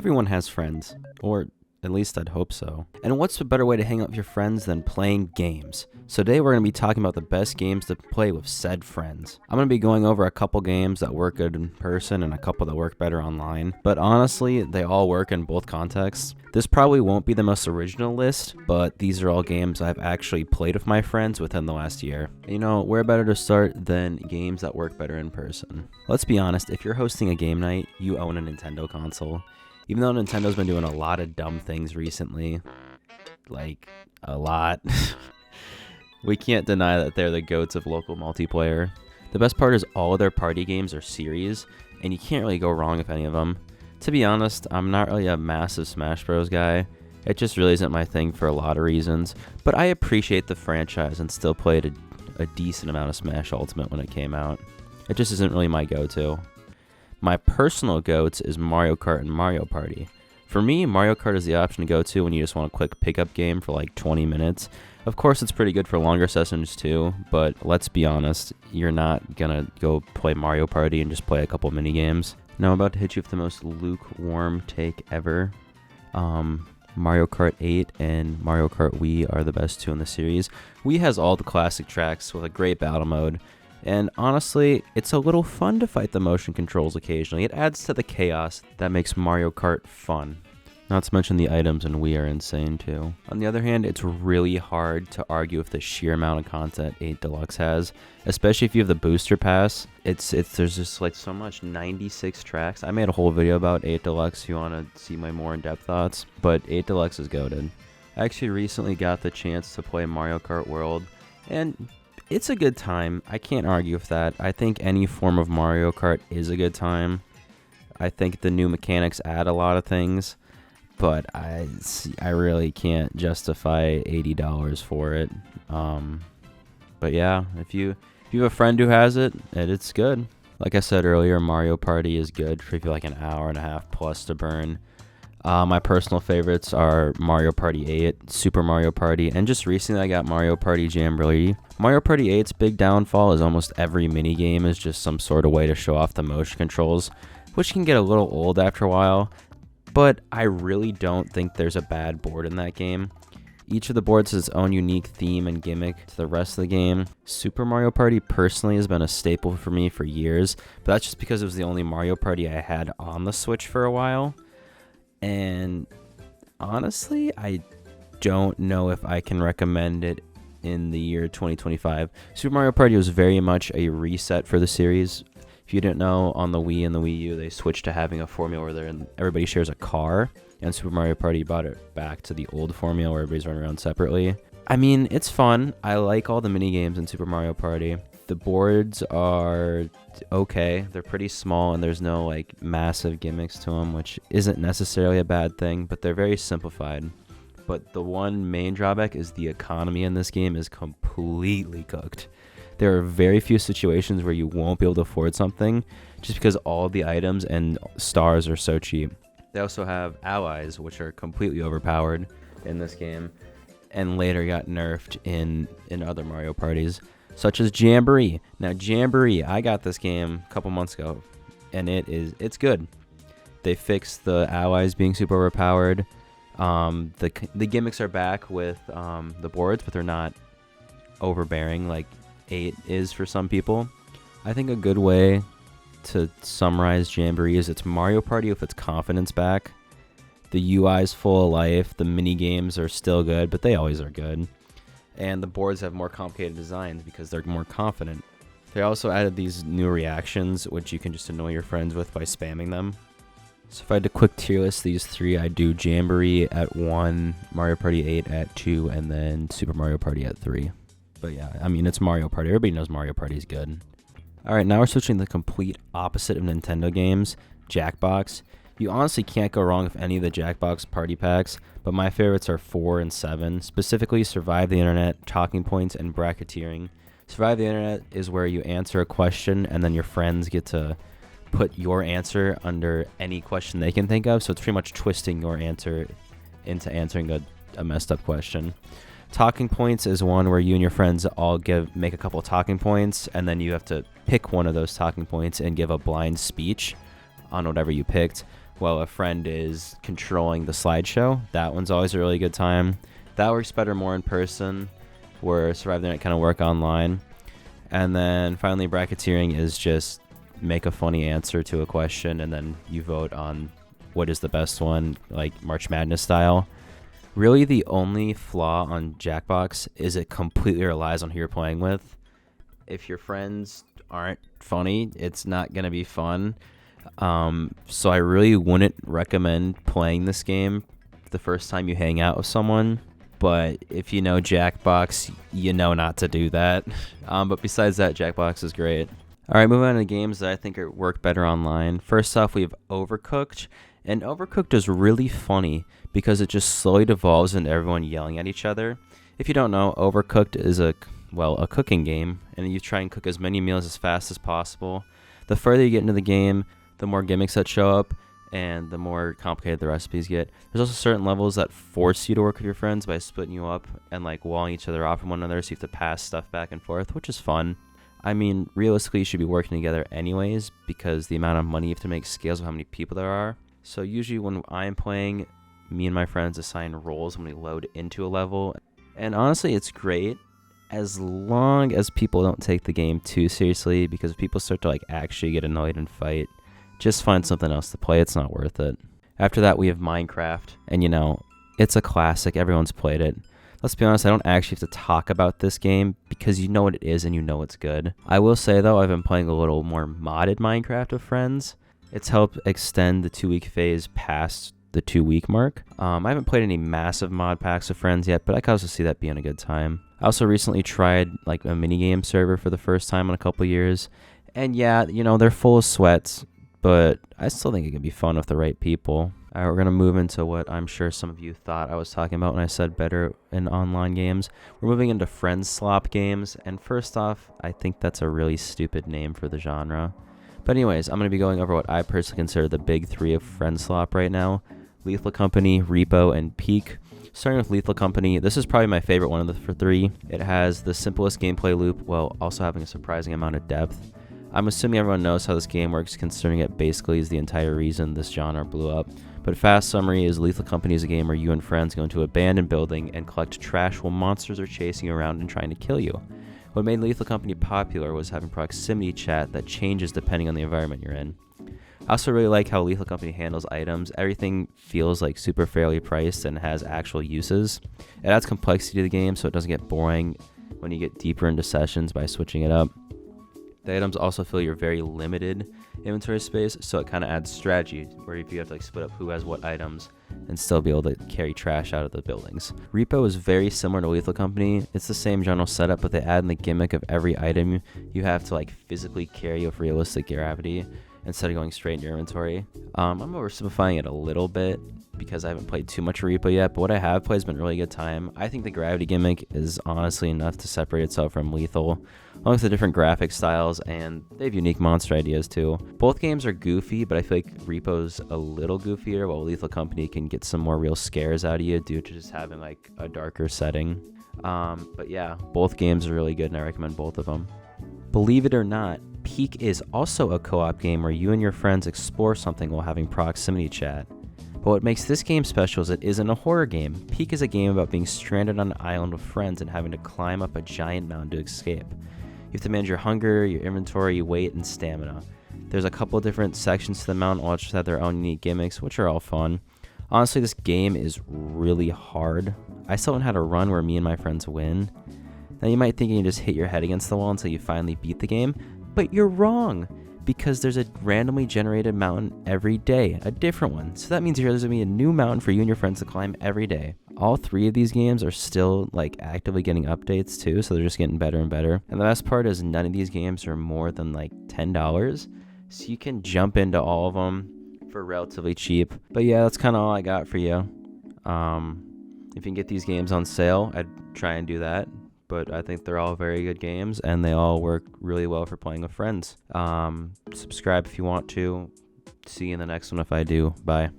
Everyone has friends, or at least I'd hope so. And what's a better way to hang out with your friends than playing games? So today we're going to be talking about the best games to play with said friends. I'm going to be going over a couple games that work good in person and a couple that work better online. But honestly, they all work in both contexts. This probably won't be the most original list, but these are all games I've actually played with my friends within the last year. You know, where better to start than games that work better in person? Let's be honest, if you're hosting a game night, you own a Nintendo console. Even though Nintendo's been doing a lot of dumb things recently, like a lot, we can't deny that they're the goats of local multiplayer. The best part is all of their party games are series, and you can't really go wrong with any of them. To be honest, I'm not really a massive Smash Bros. Guy. It just really isn't my thing for a lot of reasons, but I appreciate the franchise and still played a decent amount of Smash Ultimate when it came out. It just isn't really my go-to. My personal goats is Mario Kart and Mario Party. For me, Mario Kart is the option to go to when you just want a quick pickup game for like 20 minutes. Of course, it's pretty good for longer sessions too, but let's be honest, you're not gonna go play Mario Party and just play a couple mini games. Now I'm about to hit you with the most lukewarm take ever. Mario Kart 8 and Mario Kart Wii are the best two in the series. Wii has all the classic tracks with a great battle mode. And honestly, it's a little fun to fight the motion controls occasionally. It adds to the chaos that makes Mario Kart fun. Not to mention the items in Wii are insane too. On the other hand, it's really hard to argue with the sheer amount of content 8 Deluxe has, especially if you have the booster pass. There's just like so much, 96 tracks. I made a whole video about 8 Deluxe if you want to see my more in-depth thoughts, but 8 Deluxe is goated. I actually recently got the chance to play Mario Kart World, and it's a good time. I can't argue with that. I think any form of Mario Kart is a good time. I think the new mechanics add a lot of things, but I really can't justify $80 for it. But yeah, if you have a friend who has it, it's good. Like I said earlier, Mario Party is good for if you like an hour and a half plus to burn. My personal favorites are Mario Party 8, Super Mario Party, and just recently I got Mario Party Jamboree. Mario Party 8's big downfall is almost every minigame is just some sort of way to show off the motion controls, which can get a little old after a while, but I really don't think there's a bad board in that game. Each of the boards has its own unique theme and gimmick to the rest of the game. Super Mario Party personally has been a staple for me for years, but that's just because it was the only Mario Party I had on the Switch for a while. And honestly, I don't know if I can recommend it in the year 2025. Super Mario Party was very much a reset for the series. If you didn't know, on the Wii and the Wii U, they switched to having a formula where everybody shares a car, and Super Mario Party brought it back to the old formula where everybody's running around separately. I mean, it's fun. I like all the mini games in Super Mario Party. The boards are okay. They're pretty small and there's no like massive gimmicks to them, which isn't necessarily a bad thing, but they're very simplified. But the one main drawback is the economy in this game is completely cooked. There are very few situations where you won't be able to afford something just because all the items and stars are so cheap. They also have allies, which are completely overpowered in this game and later got nerfed in other Mario parties, such as Jamboree. Now, Jamboree, I got this game a couple months ago, and it's good. They fixed the allies being super overpowered. The gimmicks are back with the boards, but they're not overbearing like 8 is for some people. I think a good way to summarize Jamboree is it's Mario Party with its confidence back. The UI is full of life. The mini games are still good, but they always are good. And the boards have more complicated designs because they're more confident. They also added these new reactions, which you can just annoy your friends with by spamming them. So if I had to quick tier list these three, I'd do Jamboree at 1, Mario Party 8 at 2, and then Super Mario Party at 3. But yeah, I mean, it's Mario Party. Everybody knows Mario Party is good. Alright, now we're switching to the complete opposite of Nintendo games, Jackbox. You honestly can't go wrong with any of the Jackbox party packs, but my favorites are 4 and 7, specifically Survive the Internet, Talking Points, and Bracketeering. Survive the Internet is where you answer a question and then your friends get to put your answer under any question they can think of, so it's pretty much twisting your answer into answering a messed up question. Talking Points is one where you and your friends all make a couple of talking points, and then you have to pick one of those talking points and give a blind speech on whatever you picked. well, a friend is controlling the slideshow. That one's always a really good time. That works better more in person, where Survive the Night kind of work online. And then finally, bracketeering is just make a funny answer to a question, and then you vote on what is the best one, like March Madness style. Really, the only flaw on Jackbox is it completely relies on who you're playing with. If your friends aren't funny, it's not going to be fun. So I really wouldn't recommend playing this game the first time you hang out with someone. But if you know Jackbox, you know not to do that. But besides that, Jackbox is great. All right, moving on to games that I think work better online. First off, we have Overcooked. And Overcooked is really funny because it just slowly devolves into everyone yelling at each other. If you don't know, Overcooked is a cooking game, and you try and cook as many meals as fast as possible. The further you get into the game, the more gimmicks that show up, and the more complicated the recipes get. There's also certain levels that force you to work with your friends by splitting you up and like walling each other off from one another, so you have to pass stuff back and forth, which is fun. I mean, realistically, you should be working together anyways because the amount of money you have to make scales with how many people there are. So usually when I'm playing, me and my friends assign roles when we load into a level. And honestly, it's great as long as people don't take the game too seriously, because if people start to like actually get annoyed and fight, just find something else to play. It's not worth it. After that, we have Minecraft. And it's a classic. Everyone's played it. Let's be honest, I don't actually have to talk about this game because you know what it is and you know it's good. I will say though, I've been playing a little more modded Minecraft with friends. It's helped extend the 2-week phase past the 2-week mark. I haven't played any massive mod packs with friends yet, but I can also see that being a good time. I also recently tried like a minigame server for the first time in a couple years. And yeah, they're full of sweats, but I still think it can be fun with the right people. All right, we're going to move into what I'm sure some of you thought I was talking about when I said better in online games. We're moving into friendslop games. And first off, I think that's a really stupid name for the genre. But anyways, I'm going to be going over what I personally consider the big three of friendslop right now. Lethal Company, R.E.P.O, and Peak. Starting with Lethal Company, this is probably my favorite one of the three. It has the simplest gameplay loop while also having a surprising amount of depth. I'm assuming everyone knows how this game works, considering it basically is the entire reason this genre blew up. But fast summary is Lethal Company is a game where you and friends go into an abandoned building and collect trash while monsters are chasing you around and trying to kill you. What made Lethal Company popular was having proximity chat that changes depending on the environment you're in. I also really like how Lethal Company handles items. Everything feels like super fairly priced and has actual uses. It adds complexity to the game so it doesn't get boring when you get deeper into sessions by switching it up. The items also feel your very limited inventory space, so it kind of adds strategy, where if you have to split up who has what items and still be able to carry trash out of the buildings. R.E.P.O is very similar to Lethal Company. It's the same general setup, but they add in the gimmick of every item you have to physically carry with realistic gravity instead of going straight in your inventory. I'm oversimplifying it a little bit because I haven't played too much R.E.P.O yet, but what I have played has been a really good time. I think the gravity gimmick is honestly enough to separate itself from Lethal, along with the different graphic styles, and they have unique monster ideas too. Both games are goofy, but I feel like R.E.P.O's a little goofier, while Lethal Company can get some more real scares out of you due to just having a darker setting. But yeah, both games are really good and I recommend both of them. Believe it or not, Peak is also a co-op game where you and your friends explore something while having proximity chat. But what makes this game special is it isn't a horror game. Peak is a game about being stranded on an island with friends and having to climb up a giant mountain to escape. You have to manage your hunger, your inventory, weight, and stamina. There's a couple different sections to the mountain, all just have their own unique gimmicks, which are all fun. Honestly, this game is really hard. I still haven't had a run where me and my friends win. Now you might think you can just hit your head against the wall until you finally beat the game, but you're wrong, because there's a randomly generated mountain every day, a different one. So that means there's going to be a new mountain for you and your friends to climb every day. All three of these games are still actively getting updates too, so they're just getting better and better. And the best part is none of these games are more than $10, so you can jump into all of them for relatively cheap. But yeah, that's kind of all I got for you. If you can get these games on sale, I'd try and do that. But I think they're all very good games, and they all work really well for playing with friends. Subscribe if you want to. See you in the next one if I do. Bye.